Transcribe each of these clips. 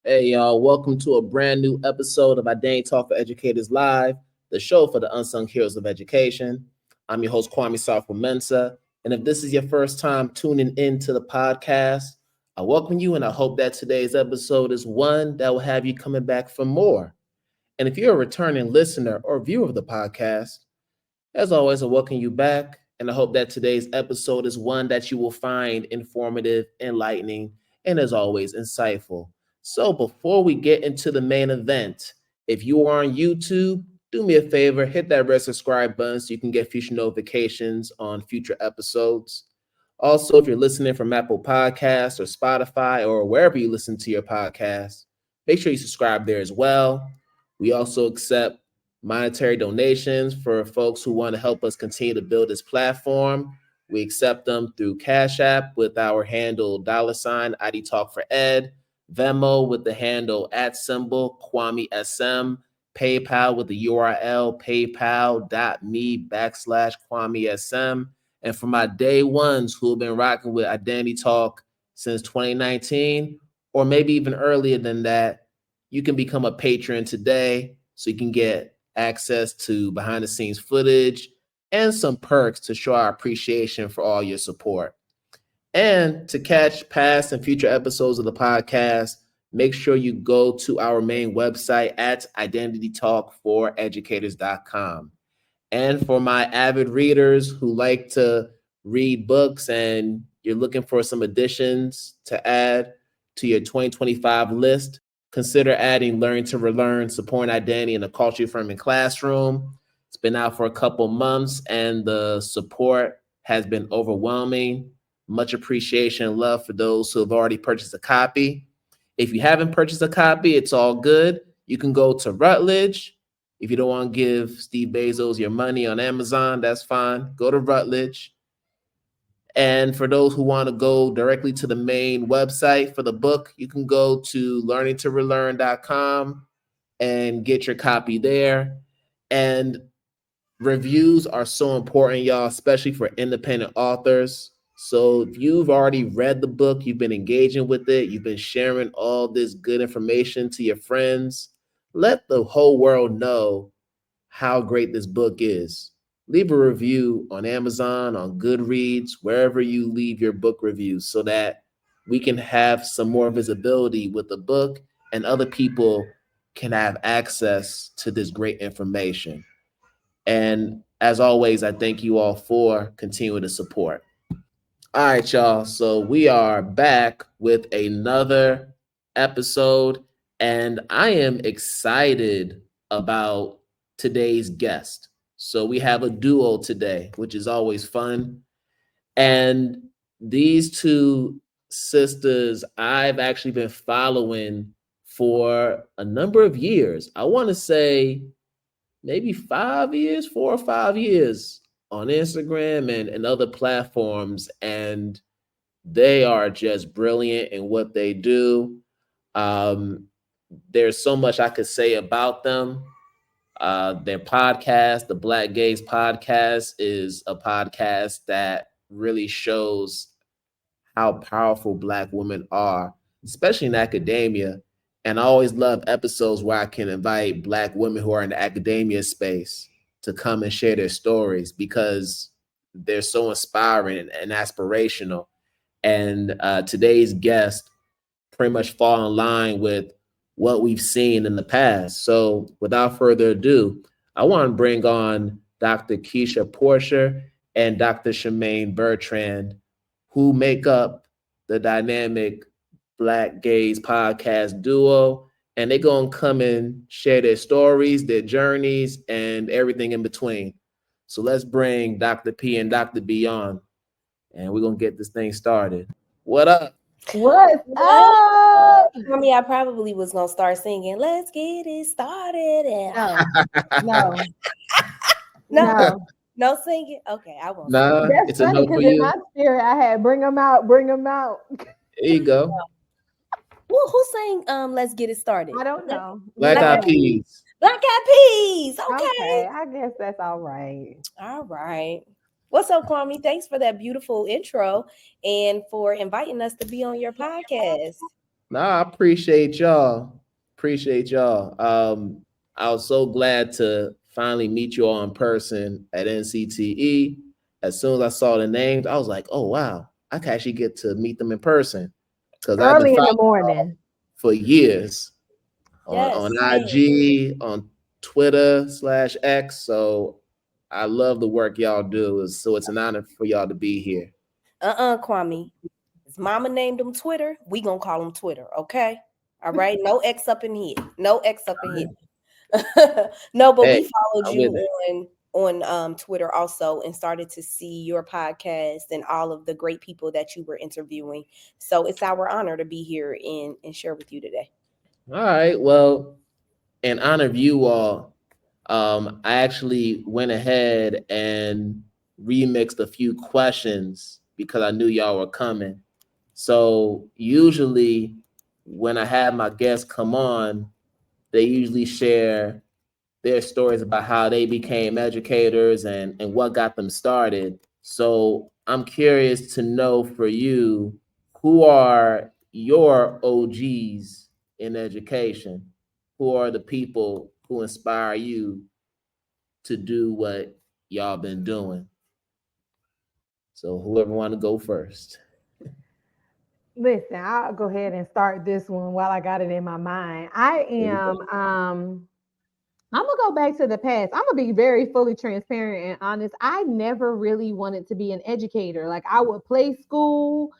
Hey, y'all, welcome to a brand new episode of Identity Talk for Educators Live, the show for the unsung heroes of education. I'm your host, Kwame Sarfo-Mensah. And if this is your first time tuning into the podcast, I welcome you and I hope that today's episode is one that will have you coming back for more. And if you're a returning listener or viewer of the podcast, as always, I welcome you back. And I hope that today's episode is one that you will find informative, enlightening, and as always, insightful. So before we get into the main event, if you are on YouTube, do me a favor, hit that red subscribe button so you can get future notifications on future episodes. Also, if you're listening from Apple Podcasts or Spotify or wherever you listen to your podcast, make sure you subscribe there as well. We also accept monetary donations for folks who want to help us continue to build this platform. We accept them through Cash App with our handle $IDTALK4ED, Venmo with the handle @Kwame SM, PayPal with the URL paypal.me/Kwame SM. And for my day ones who have been rocking with Identity Talk since 2019, or maybe even earlier than that, you can become a patron today so you can get access to behind the scenes footage and some perks to show our appreciation for all your support. And to catch past and future episodes of the podcast, make sure you go to our main website at identitytalk4educators.com. And for my avid readers who like to read books and you're looking for some additions to add to your 2025 list, consider adding Learn to Relearn, Supporting Identity in a Culture Affirming Classroom. It's been out for a couple months and the support has been overwhelming. Much appreciation and love for those who have already purchased a copy. If you haven't purchased a copy, it's all good. You can go to Routledge. If you don't want to give Steve Bezos your money on Amazon, that's fine. Go to Routledge. And for those who want to go directly to the main website for the book, you can go to learningtorelearn.com and get your copy there. And reviews are so important, y'all, especially for independent authors. So if you've already read the book, you've been engaging with it, you've been sharing all this good information to your friends, let the whole world know how great this book is. Leave a review on Amazon, on Goodreads, wherever you leave your book reviews so that we can have some more visibility with the book and other people can have access to this great information. And as always, I thank you all for continuing to support. All right, y'all. So we are back with another episode, and I am excited about today's guest. So we have a duo today, which is always fun. And these two sisters I've actually been following for a number of years. I want to say maybe 5 years, 4 or 5 years on Instagram and other platforms. And they are just brilliant in what they do. Um, there's so much I could say about them. Their podcast, the Black Gaze podcast, is a podcast that really shows how powerful Black women are, especially in academia. And I always love episodes where I can invite Black women who are in the academia space to come and share their stories because they're so inspiring and aspirational. And today's guest pretty much fall in line with what we've seen in the past. So without further ado, I want to bring on Dr. Kisha Porcher and Dr. Shamaine Bertrand, who make up the dynamic Black Gaze podcast duo. And they're going to come and share their stories, their journeys, and everything in between. So let's bring Dr. P and Dr. B on, and we're going to get this thing started. What up? What's up? I mean, I probably was gonna start singing. Let's get it started. And no singing. Okay, I won't. Nah, That's it's a funny no for because in you. my spirit, I had bring them out, bring them out. There you go. Well, who sang Let's Get It Started? I don't know. Black Eyed Peas. Black Eyed Peas. Okay, I guess that's all right. All right. What's up, Kwame? Thanks for that beautiful intro and for inviting us to be on your podcast. Nah, I appreciate y'all. Appreciate y'all. I was so glad to finally meet you all in person at NCTE. As soon as I saw the names, I was like, oh wow, I can actually get to meet them in person. Because I've been Early in the following morning. for years on Yes, same. IG, on Twitter/X. So I love the work y'all do. So it's an honor for y'all to be here. Kwame. His mama named him Twitter. We gonna call him Twitter, okay? All right. No X up in here. No X up in here. No, but Hey, we followed I'm you with it. on Twitter also and started to see your podcast and all of the great people that you were interviewing. So it's our honor to be here and share with you today. All right. Well, in honor of you all, I actually went ahead and remixed a few questions because I knew y'all were coming. So usually when I have my guests come on, they usually share their stories about how they became educators and what got them started. So I'm curious to know for you, who are your OGs in education? Who are the people who inspire you to do what y'all been doing? So whoever want to go first. Listen, I'll go ahead and start this one while I got it in my mind. I'm gonna go back to the past. I'm gonna be very fully transparent and honest. I never really wanted to be an educator. Like I would play school,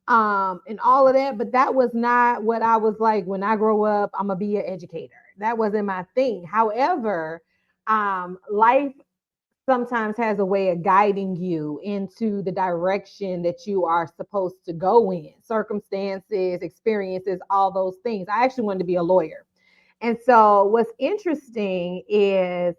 and all of that, but that was not what I was like when I grow up. I'm gonna be an educator. That wasn't my thing. However, life sometimes has a way of guiding you into the direction that you are supposed to go in. Circumstances, experiences, all those things. I actually wanted to be a lawyer. And so, what's interesting is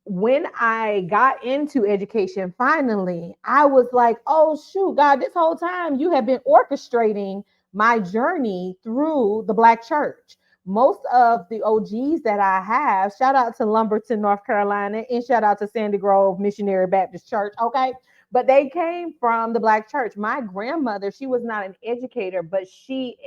when I got into education, finally, I was like, oh, shoot, God, this whole time you have been orchestrating my journey through the Black church. Most of the OGs that I have, shout out to Lumberton, North Carolina, and shout out to Sandy Grove Missionary Baptist Church, okay? But they came from the Black church. My grandmother, she was not an educator, but she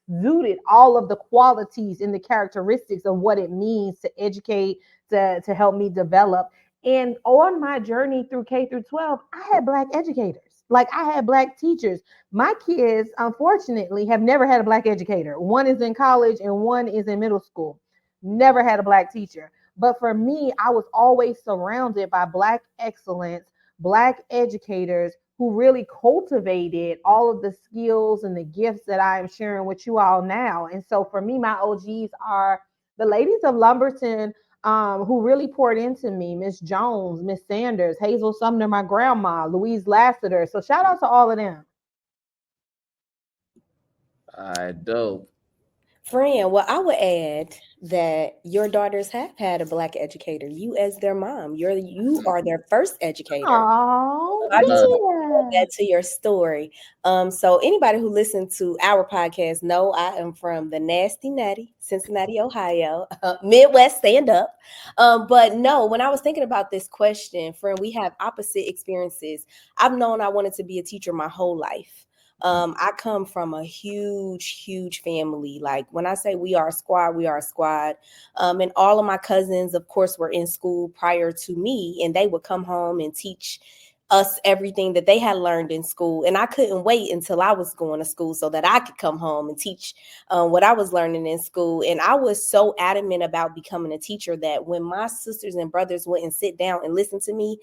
exuded all of the qualities and the characteristics of what it means to educate, to help me develop. And on my journey through K through 12, I had Black educators. Like I had Black teachers. My kids, unfortunately, have never had a Black educator. One is in college and one is in middle school. Never had a Black teacher. But for me, I was always surrounded by Black excellence, Black educators who really cultivated all of the skills and the gifts that I am sharing with you all now. And so for me, my OGs are the ladies of Lumberton, who really poured into me, Miss Jones, Miss Sanders, Hazel Sumner, my grandma, Louise Lassiter. So shout out to all of them. All right, dope. Friend, well, I would add that your daughters have had a Black educator. You as their mom, you are their first educator. Oh, I just want to add yeah. that to your story. So anybody who listened to our podcast know I am from the nasty natty, Cincinnati, Ohio, Midwest stand up. But no, when I was thinking about this question, friend, we have opposite experiences. I've known I wanted to be a teacher my whole life. I come from a huge, huge family. Like when I say we are a squad, we are a squad. And all of my cousins, of course, were in school prior to me, and they would come home and teach us everything that they had learned in school. And I couldn't wait until I was going to school so that I could come home and teach what I was learning in school. And I was so adamant about becoming a teacher that when my sisters and brothers wouldn't sit down and listen to me,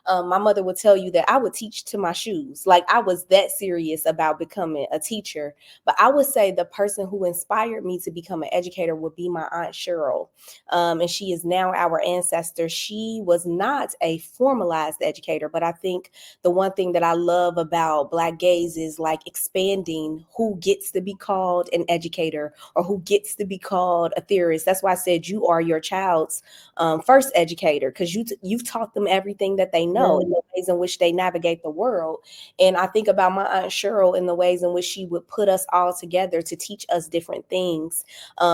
my mother would tell you that I would teach to my shoes. Like I was that serious about becoming a teacher. But I would say the person who inspired me to become an educator would be my Aunt Cheryl. And she is now our ancestor. She was not a formalized educator, but I think the one thing that I love about Black gays is like expanding who gets to be called an educator or who gets to be called a theorist. That's why I said you are your child's first educator, because you've taught them everything that they know in the ways in which they navigate the world. And I think about my Aunt Cheryl in the ways in which she would put us all together to teach us different things.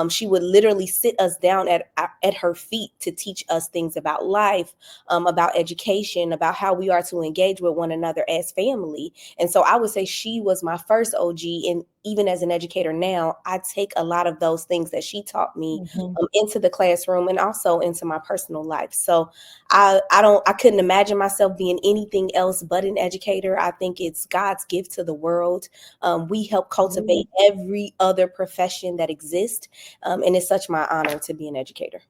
She would literally sit us down at her feet to teach us things about life, about education, about how we are to engage with one another as family. And so I would say she was my first OG. And even as an educator now, I take a lot of those things that she taught me into the classroom and also into my personal life. So I couldn't imagine myself being anything else but an educator. I think it's God's gift to the world. We help cultivate every other profession that exists. And it's such my honor to be an educator.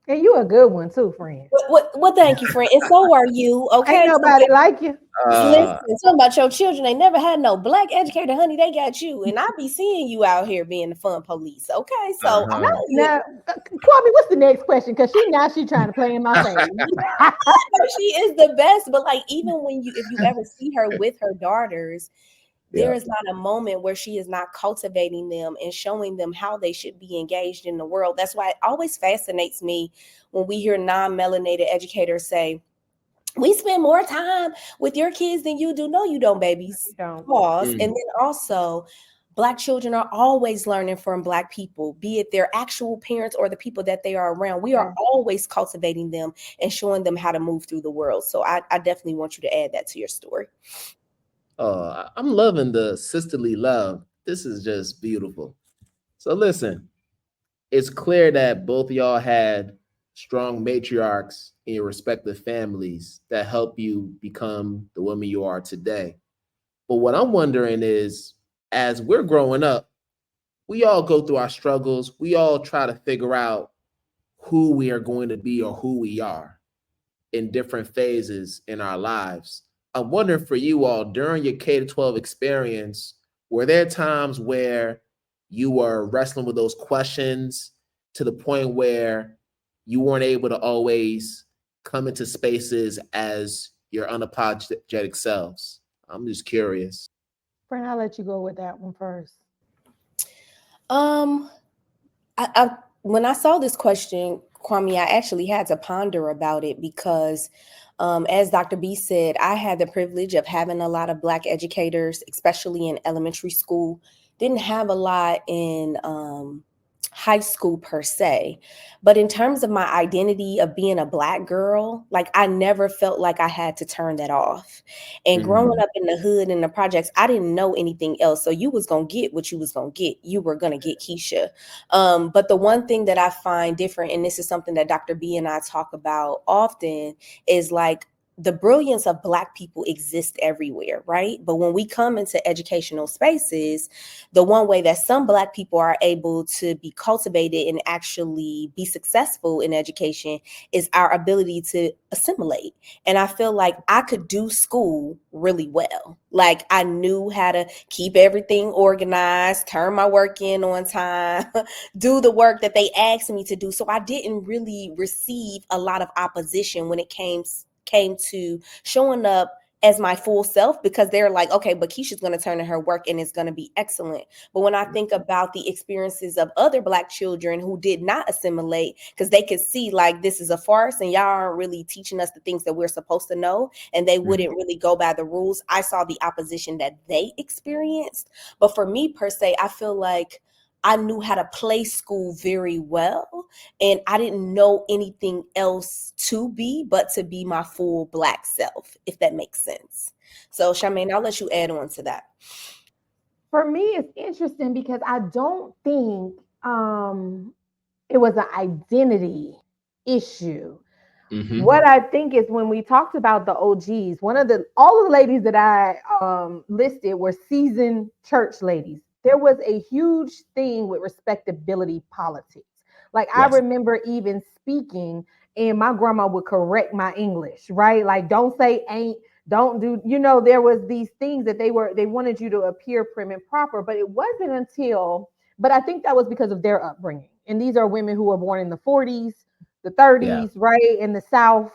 And you a good one too, friend. Well, thank you, friend. And so are you. Okay. Ain't nobody like you. Listen, talking about your children, they never had no black educator, honey. They got you, and I be seeing you out here being the fun police. Okay, so now, Kwame, what's the next question? Because she's trying to play in my face. She is the best. But like, even if you ever see her with her daughters, there is not a moment where she is not cultivating them and showing them how they should be engaged in the world. That's why it always fascinates me when we hear non-melanated educators say, we spend more time with your kids than you do. No, you don't, babies. Pause. And then also, Black children are always learning from Black people, be it their actual parents or the people that they are around. We are always cultivating them and showing them how to move through the world. So I definitely want you to add that to your story. I'm loving the sisterly love. This is just beautiful. So listen, it's clear that both of y'all had strong matriarchs in your respective families that help you become the woman you are today. But what I'm wondering is, as we're growing up, we all go through our struggles. We all try to figure out who we are going to be or who we are in different phases in our lives. I'm wondering for you all, during your K-12 experience, were there times where you were wrestling with those questions to the point where you weren't able to always come into spaces as your unapologetic selves? I'm just curious. Friend, I'll let you go with that one first. When I saw this question, Kwame, I actually had to ponder about it because as Dr. B said, I had the privilege of having a lot of Black educators, especially in elementary school. Didn't have a lot in high school per se, but in terms of my identity of being a Black girl, like I never felt like I had to turn that off. And growing up in the hood and the projects, I didn't know anything else. So you was gonna get what you was gonna get. You were gonna get Kisha. But the one thing that I find different, and this is something that Dr. B and I talk about often, is like the brilliance of Black people exists everywhere, right? But when we come into educational spaces, the one way that some Black people are able to be cultivated and actually be successful in education is our ability to assimilate. And I feel like I could do school really well. Like I knew how to keep everything organized, turn my work in on time, do the work that they asked me to do. So I didn't really receive a lot of opposition when it came to showing up as my full self, because they're like, okay, but Kisha's going to turn in her work and it's going to be excellent. But when I think about the experiences of other Black children who did not assimilate, because they could see like this is a farce and y'all aren't really teaching us the things that we're supposed to know, and they wouldn't really go by the rules, I saw the opposition that they experienced. But for me per se, I feel like I knew how to play school very well, and I didn't know anything else to be but to be my full Black self, if that makes sense. So, Shamaine, I'll let you add on to that. For me, it's interesting because I don't think it was an identity issue. What I think is when we talked about the OGs, all of the ladies that I listed were seasoned church ladies. There was a huge thing with respectability politics. Like I remember even speaking and my grandma would correct my English, right? Like don't say ain't, don't do, there was these things that they wanted you to appear prim and proper, but it wasn't until, but I think that was because of their upbringing. And these are women who were born in the 40s, the 30s, right, in the South.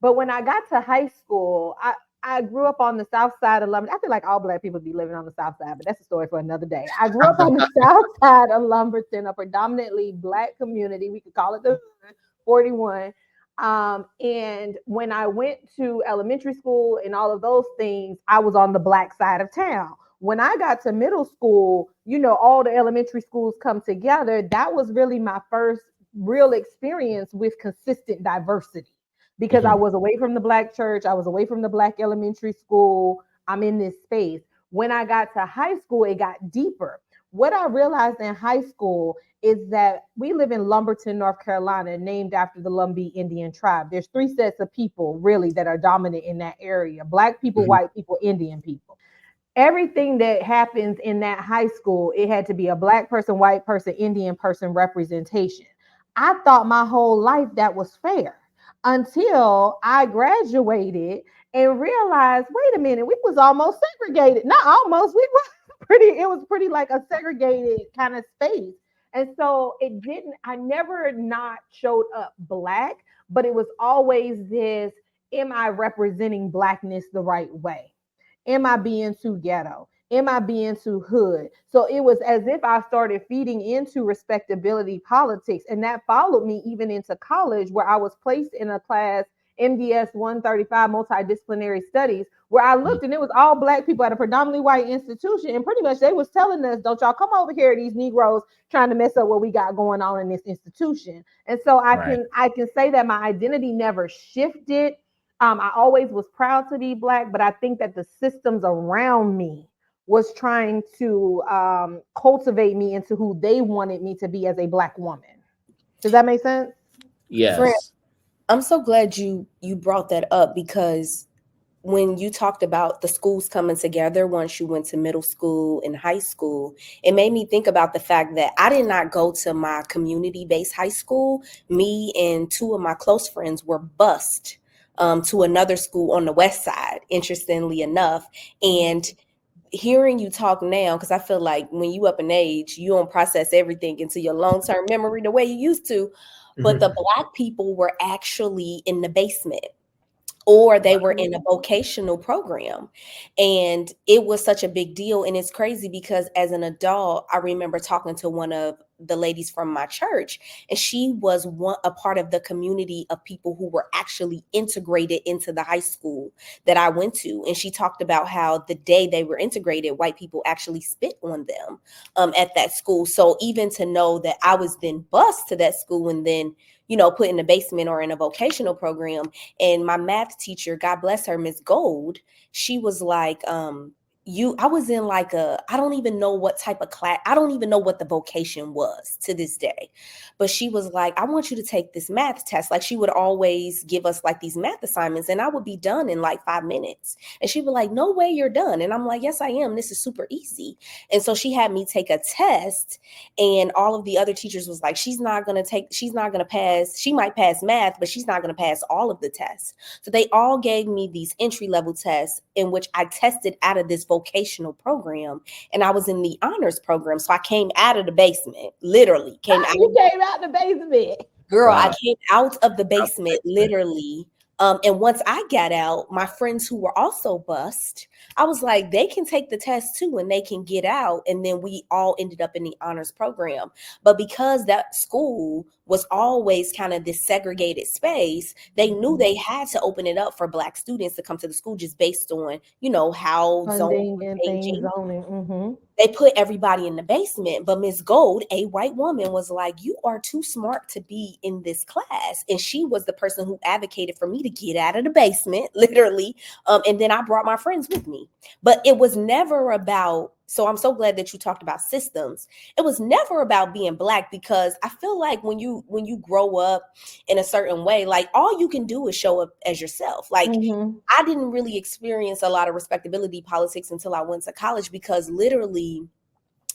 But when I got to high school, I grew up on the South Side of Lumberton. I feel like all Black people be living on the South Side, but that's a story for another day. I grew up on the South Side of Lumberton, a predominantly Black community. We could call it the 41. And when I went to elementary school and all of those things, I was on the Black side of town. When I got to middle school, all the elementary schools come together. That was really my first real experience with consistent diversity. because I was away from the Black church. I was away from the Black elementary school. I'm in this space. When I got to high school, it got deeper. What I realized in high school is that we live in Lumberton, North Carolina, named after the Lumbee Indian tribe. There's three sets of people really that are dominant in that area: Black people, white people, Indian people. Everything that happens in that high school, it had to be a Black person, white person, Indian person representation. I thought my whole life that was fair until I graduated and realized, wait a minute, we was almost segregated. Not almost, we were pretty, it was pretty like a segregated kind of space. And so it didn't, I never not showed up Black, but it was always this, am I representing Blackness the right way? Am I being too ghetto? Am I being too hood? So it was as if I started feeding into respectability politics. And that followed me even into college, where I was placed in a class, MDS 135, multidisciplinary studies, where I looked and it was all Black people at a predominantly white institution. And pretty much they was telling us, don't y'all come over here, these Negroes trying to mess up what we got going on in this institution. And so I can say that my identity never shifted. I always was proud to be Black, but I think that the systems around me was trying to cultivate me into who they wanted me to be as a Black woman. Does that make sense? Yes. Friend, I'm so glad you brought that up, because when you talked about the schools coming together once you went to middle school and high school, it made me think about the fact that I did not go to my community-based high school. Me and two of my close friends were bused to another school on the west side, interestingly enough. And hearing you talk now, because I feel like when you up in age, you don't process everything into your long-term memory the way you used to. But the Black people were actually in the basement, or they were in a vocational program. And it was such a big deal. And it's crazy because as an adult, I remember talking to one of the ladies from my church, and she was a part of the community of people who were actually integrated into the high school that I went to. And she talked about how the day they were integrated, white people actually spit on them at that school. So even to know that I was then bused to that school and then, you know, put in the basement or in a vocational program. And my math teacher, God bless her, Miss Gold, she was like, I was in like I don't even know what type of class, I don't even know what the vocation was to this day. But she was like, I want you to take this math test. Like, she would always give us like these math assignments, and I would be done in like 5 minutes. And she'd be like, no way you're done. And I'm like, yes, I am. This is super easy. And so she had me take a test, and all of the other teachers was like, she's not going to pass. She might pass math, but she's not going to pass all of the tests. So they all gave me these entry level tests in which I tested out of this vocational program, and I was in the honors program. So I came out of the basement, literally came out. You came out the basement. Girl, wow. I came out of the basement, literally. And once I got out, my friends who were also bused, I was like, they can take the test too, and they can get out. And then we all ended up in the honors program. But because that school was always kind of this segregated space, they knew they had to open it up for Black students to come to the school just based on, you know, how funding and things zoning. Mm-hmm. They put everybody in the basement. But Miss Gold, a white woman, was like, you are too smart to be in this class. And she was the person who advocated for me to get out of the basement, literally. And then I brought my friends with me. But it was never about, so I'm so glad that you talked about systems. It was never about being Black, because I feel like when you grow up in a certain way, like all you can do is show up as yourself. Like I didn't really experience a lot of respectability politics until I went to college, because literally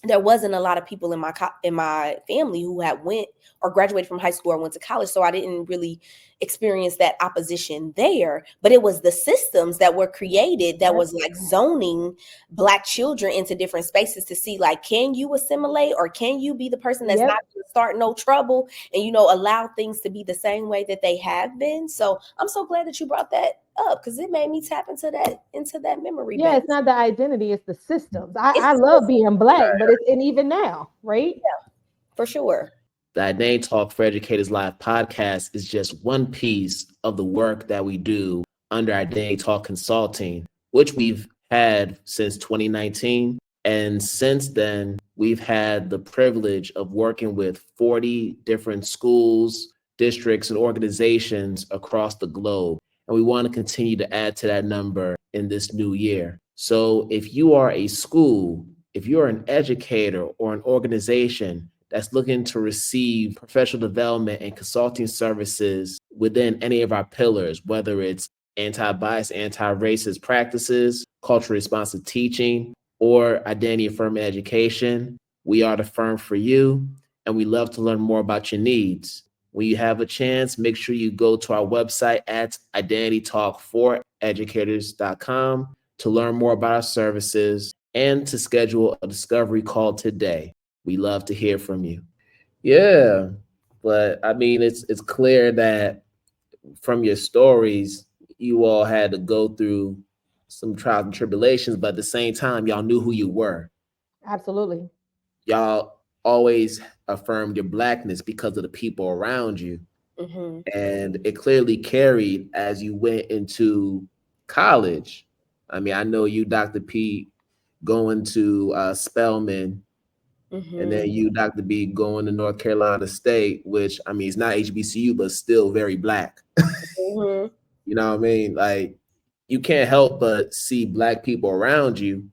there wasn't a lot of people in my family who had went or graduated from high school or went to college. So I didn't really experience that opposition there. But it was the systems that were created that was like zoning Black children into different spaces to see, like, can you assimilate, or can you be the person that's not going to start no trouble and, you know, allow things to be the same way that they have been. So I'm so glad that you brought that up, because it made me tap into that memory. Yeah, it's not the identity, it's the systems. I love being Black, but it's, and even now, right? Yeah, for sure. The Identity Talk for Educators Live podcast is just one piece of the work that we do under Identity Talk Consulting, which we've had since 2019. And since then, we've had the privilege of working with 40 different schools, districts and organizations across the globe. And we want to continue to add to that number in this new year. So if you are a school, if you're an educator or an organization that's looking to receive professional development and consulting services within any of our pillars, whether it's anti-bias, anti-racist practices, culturally responsive teaching, or identity affirming education, we are the firm for you, and we love to learn more about your needs. When you have a chance, make sure you go to our website at identitytalk4educators.com to learn more about our services and to schedule a discovery call today. We love to hear from you. Yeah, but I mean, it's clear that from your stories, you all had to go through some trials and tribulations, but at the same time, y'all knew who you were. Absolutely. Y'all always affirmed your Blackness because of the people around you. Mm-hmm. And it clearly carried as you went into college. I mean, I know you, Dr. P, going to Spelman, Mm-hmm. and then you, Dr. B, going to North Carolina State, which, I mean, it's not HBCU, but still very Black. Mm-hmm. You know what I mean? Like, you can't help but see Black people around you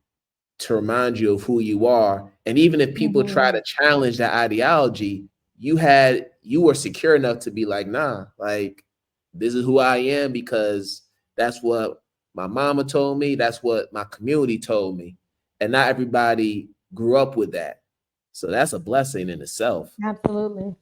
to remind you of who you are. And even if people try to challenge that ideology, you were secure enough to be like, nah, like, this is who I am because that's what my mama told me. That's what my community told me. And not everybody grew up with that. So that's a blessing in itself. Absolutely.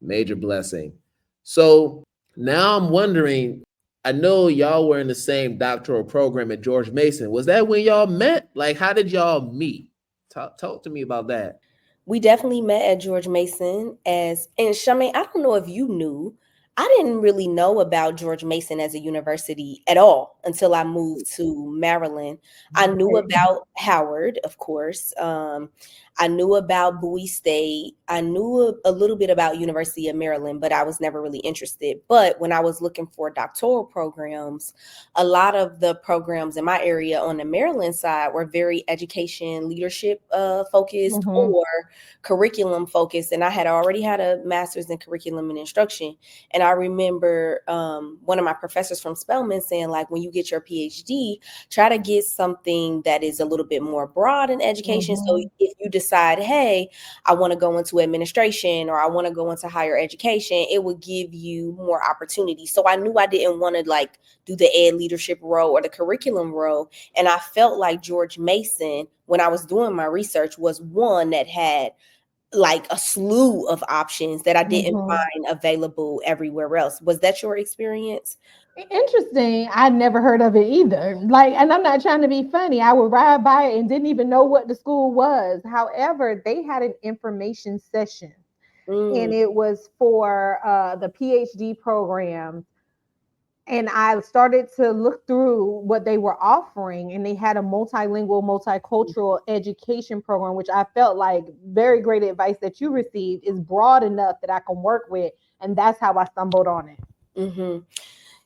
Major blessing. So now I'm wondering, I know y'all were in the same doctoral program at George Mason. Was that when y'all met? Like, how did y'all meet? Talk to me about that. We definitely met at George Mason and Shamaine, I don't know if you knew, I didn't really know about George Mason as a university at all until I moved to Maryland. I knew about Howard, of course. I knew about Bowie State. I knew a little bit about University of Maryland, but I was never really interested. But when I was looking for doctoral programs, a lot of the programs in my area on the Maryland side were very education leadership focused or curriculum focused. And I had already had a master's in curriculum and instruction. And I remember one of my professors from Spelman saying, like, when you get your PhD, try to get something that is a little bit more broad in education. So if you decide, hey, I want to go into administration or I want to go into higher education, it would give you more opportunity. So I knew I didn't want to like do the ed leadership role or the curriculum role. And I felt like George Mason, when I was doing my research, was one that had like a slew of options that I didn't find available everywhere else. Was that your experience? Interesting. I never heard of it either. Like, and I'm not trying to be funny. I would ride by it and didn't even know what the school was. However, they had an information session, and it was for the PhD program. And I started to look through what they were offering, and they had a multilingual, multicultural education program, which I felt like very great advice that you received is broad enough that I can work with. And that's how I stumbled on it. Mm-hmm.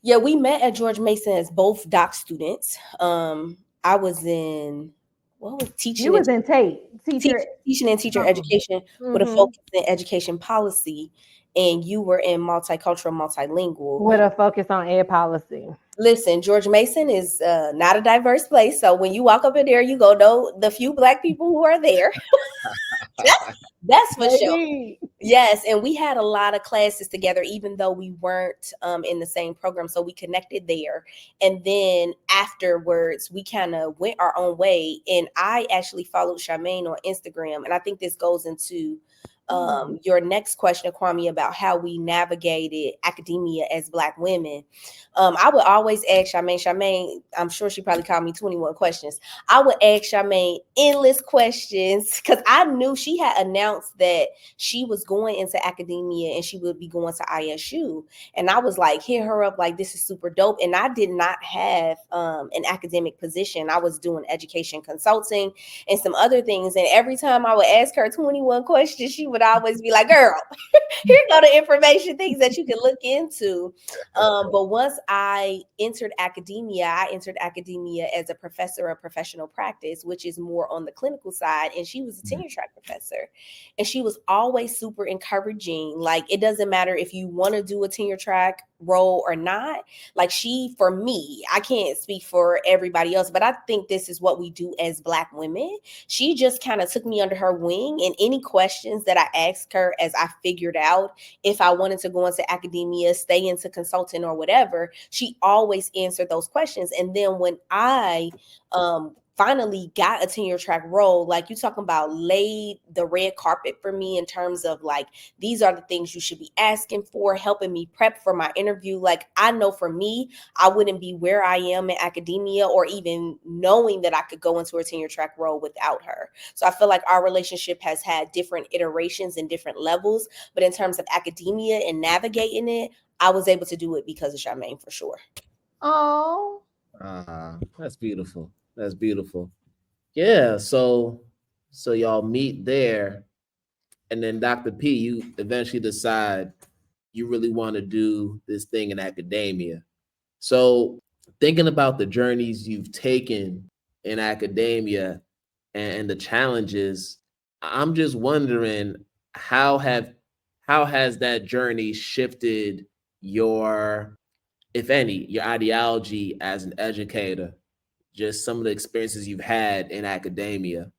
Yeah, we met at George Mason as both doc students. I was in teaching. You was in teaching and teacher education with a focus in education policy, and you were in multicultural, multilingual with a focus on ed policy. Listen, George Mason is not a diverse place. So when you walk up in there, you go know the few Black people who are there. That's for sure. Yes, and we had a lot of classes together, even though we weren't in the same program. So we connected there. And then afterwards, we kind of went our own way. And I actually followed Shamaine on Instagram. And I think this goes into your next question, Kwame, about how we navigated academia as Black women. I would always ask Shamaine, I'm sure she probably called me 21 questions. I would ask Shamaine endless questions because I knew she had announced that she was going into academia and she would be going to ISU. And I was like, hit her up like, this is super dope. And I did not have an academic position. I was doing education consulting and some other things. And every time I would ask her 21 questions, she would would always be like, girl, here go the information, things that you can look into. But once I entered academia as a professor of professional practice, which is more on the clinical side. And she was a tenure track professor. And she was always super encouraging. Like, it doesn't matter if you want to do a tenure track role or not. Like, for me, I can't speak for everybody else, but I think this is what we do as Black women. She just kind of took me under her wing, and any questions that I asked her as I figured out if I wanted to go into academia, stay into consulting or whatever, she always answered those questions. And then when I finally got a tenure track role, like you talking about, laid the red carpet for me in terms of like, these are the things you should be asking for, helping me prep for my interview. Like, I know for me, I wouldn't be where I am in academia or even knowing that I could go into a tenure track role without her. So I feel like our relationship has had different iterations and different levels, but in terms of academia and navigating it, I was able to do it because of Shamaine, for sure. Oh, That's beautiful. That's beautiful. Yeah. So y'all meet there, and then Dr. P, you eventually decide you really want to do this thing in academia. So thinking about the journeys you've taken in academia and the challenges, I'm just wondering how has that journey shifted your, if any, your ideology as an educator? Just some of the experiences you've had in academia.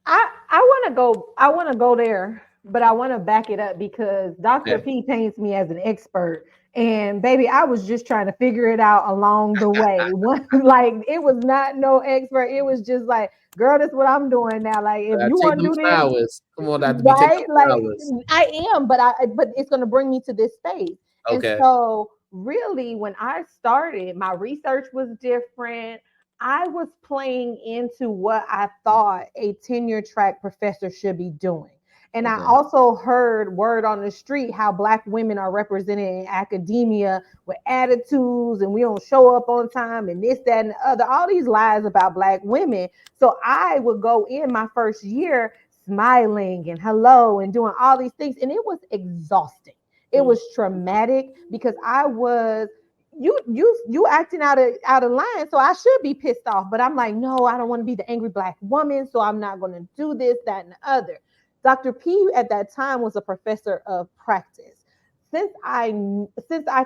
I want to go there, but I want to back it up because Dr. Okay. P paints me as an expert. And baby, I was just trying to figure it out along the way. Like, it was not no expert. It was just like, girl, that's what I'm doing now. Like, if you Take want to them do this, flowers. Come on, Dr. B, take right? them Like, flowers. I am, but it's going to bring me to this space. And Okay. so really, when I started, my research was different. I was playing into what I thought a tenure track professor should be doing. And I Okay. also heard word on the street how Black women are represented in academia with attitudes, and we don't show up on time, and this, that, and the other, all these lies about Black women. So I would go in my first year smiling and hello and doing all these things, and it was exhausting. It was traumatic because I was you acting out of line, so I should be pissed off, but I'm like, no, I don't want to be the angry Black woman, so I'm not going to do this, that, and the other. Dr. P at that time was a professor of practice. Since I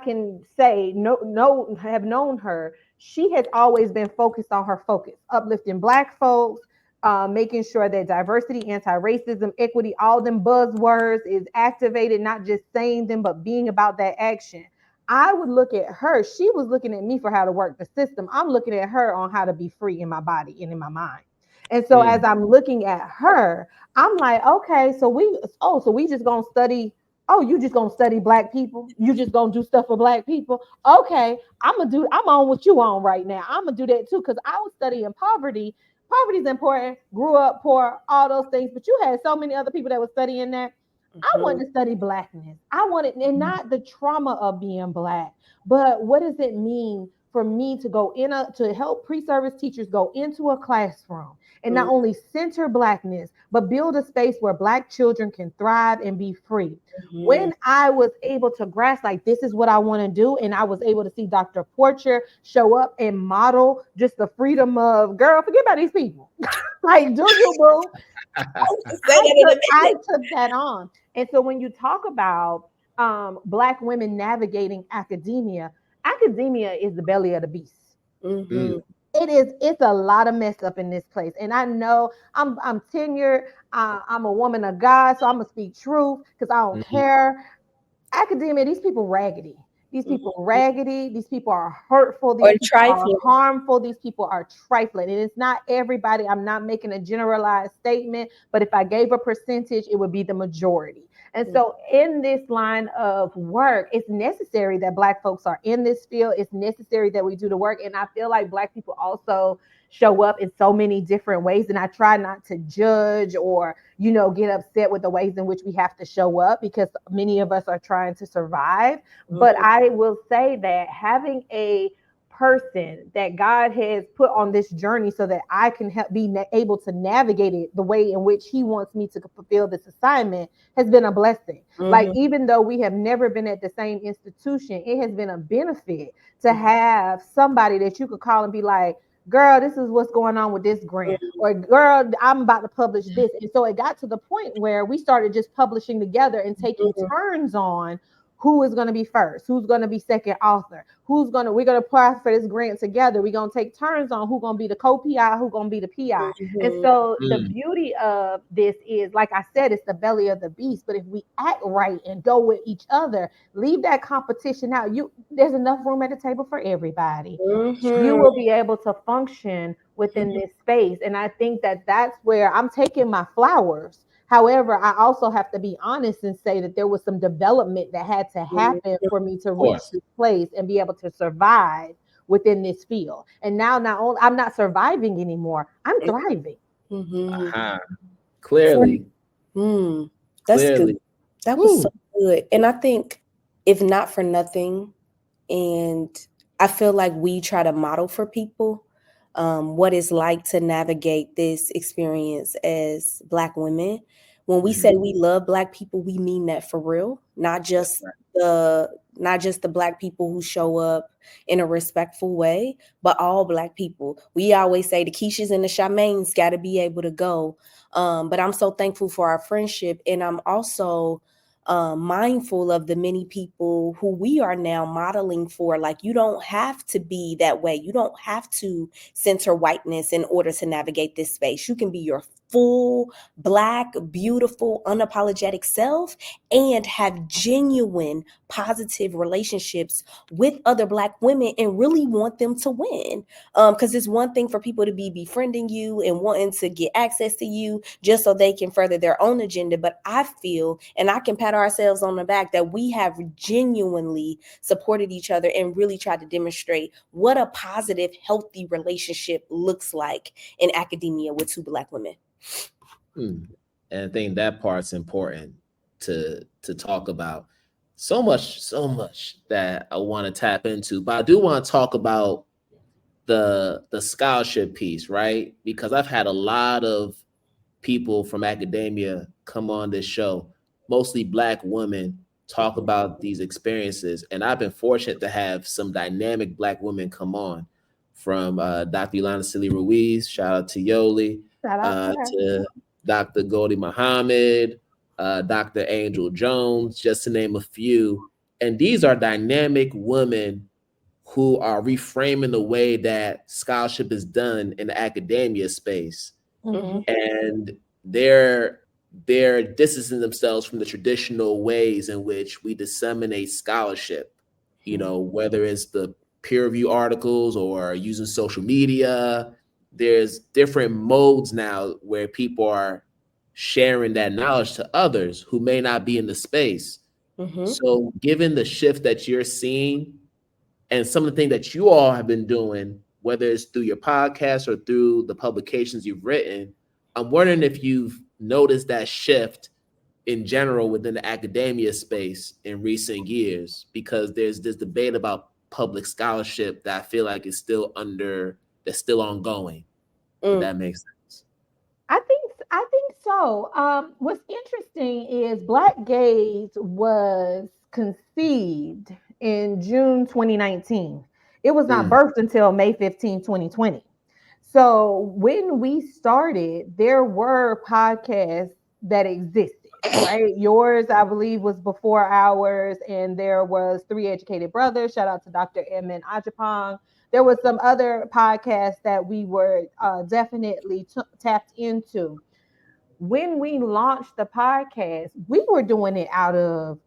can say have known her, she has always been focused on her focus, uplifting Black folks, making sure that diversity, anti-racism, equity, all them buzzwords is activated, not just saying them, but being about that action. I would look at her. She was looking at me for how to work the system. I'm looking at her on how to be free in my body and in my mind. And so as I'm looking at her, I'm like, okay, so we just gonna study. Oh, you just gonna study Black people? You just gonna do stuff for Black people? Okay, I'm on what you on right now. I'm gonna do that too, because I was studying poverty. Poverty is important. Grew up poor, all those things. But you had so many other people that were studying that. I wanted to study Blackness. I wanted, and not the trauma of being Black, but what does it mean for me to go to help pre-service teachers go into a classroom and not only center Blackness, but build a space where Black children can thrive and be free. When I was able to grasp, like, this is what I want to do, and I was able to see Dr. Porcher show up and model just the freedom of, girl, forget about these people. Like, do you, boo? I took that on. And so when you talk about Black women navigating academia, academia is the belly of the beast. It's a lot of mess up in this place. And I know I'm tenured. I'm a woman of God, so I'm gonna speak truth because I don't care. Academia, these people raggedy. These people raggedy. These people are hurtful. These people are harmful. These people are trifling. And it's not everybody. I'm not making a generalized statement, but if I gave a percentage, it would be the majority. And so in this line of work, it's necessary that Black folks are in this field. It's necessary that we do the work. And I feel like Black people also show up in so many different ways. And I try not to judge or, get upset with the ways in which we have to show up, because many of us are trying to survive. But I will say that having a person that God has put on this journey so that I can be able to navigate it the way in which he wants me to fulfill this assignment has been a blessing. Like, even though we have never been at the same institution, it has been a benefit to have somebody that you could call and be like, girl, this is what's going on with this grant, or girl, I'm about to publish this. And so it got to the point where we started just publishing together and taking turns on who is going to be first, who's going to be second author, we're going to apply for this grant together. We're going to take turns on who's going to be the co-PI, who's going to be the PI. And so the beauty of this is, like I said, it's the belly of the beast. But if we act right and go with each other, leave that competition out. There's enough room at the table for everybody. You will be able to function within this space. And I think that that's where I'm taking my flowers. However, I also have to be honest and say that there was some development that had to happen for me to reach this place and be able to survive within this field. And now, not only I'm not surviving anymore, I'm thriving. Clearly. That's good. That was so good. And I think, if not for nothing, and I feel like we try to model for people what it's like to navigate this experience as Black women. When we say we love Black people, we mean that for real, not just the Black people who show up in a respectful way, but all Black people. We always say the Kishas and the Shamaines got to be able to go. But I'm so thankful for our friendship, and I'm also mindful of the many people who we are now modeling for. Like, you don't have to be that way. You don't have to center whiteness in order to navigate this space. You can be your full Black, beautiful, unapologetic self and have genuine positive relationships with other Black women and really want them to win. Because it's one thing for people to be befriending you and wanting to get access to you just so they can further their own agenda. But I feel, and I can pat ourselves on the back, that we have genuinely supported each other and really tried to demonstrate what a positive, healthy relationship looks like in academia with two Black women. And I think that part's important to talk about. So much that I want to tap into, but I do want to talk about the scholarship piece, right? Because I've had a lot of people from academia come on this show, mostly Black women, talk about these experiences. And I've been fortunate to have some dynamic Black women come on, from Dr. Yolanda Silly Ruiz, shout out to Yoli, to Dr. Goldie Muhammad, Dr. Angel Jones, just to name a few. And these are dynamic women who are reframing the way that scholarship is done in the academia space. And they're distancing themselves from the traditional ways in which we disseminate scholarship, whether it's the peer review articles or using social media. There's different modes now where people are sharing that knowledge to others who may not be in the space. So given the shift that you're seeing and some of the things that you all have been doing, whether it's through your podcast or through the publications you've written, I'm wondering if you've noticed that shift in general within the academia space in recent years, because there's this debate about public scholarship that I feel like is still ongoing. If that makes sense. I think so. What's interesting is Black Gaze was conceived in June 2019. It was not birthed until May 15, 2020. So when we started, there were podcasts that existed, right? Yours, I believe, was before ours, and there was Three Educated Brothers. Shout out to Dr. Edmund Ajapong. There was some other podcasts that we were definitely tapped into. When we launched the podcast, we were doing it out of,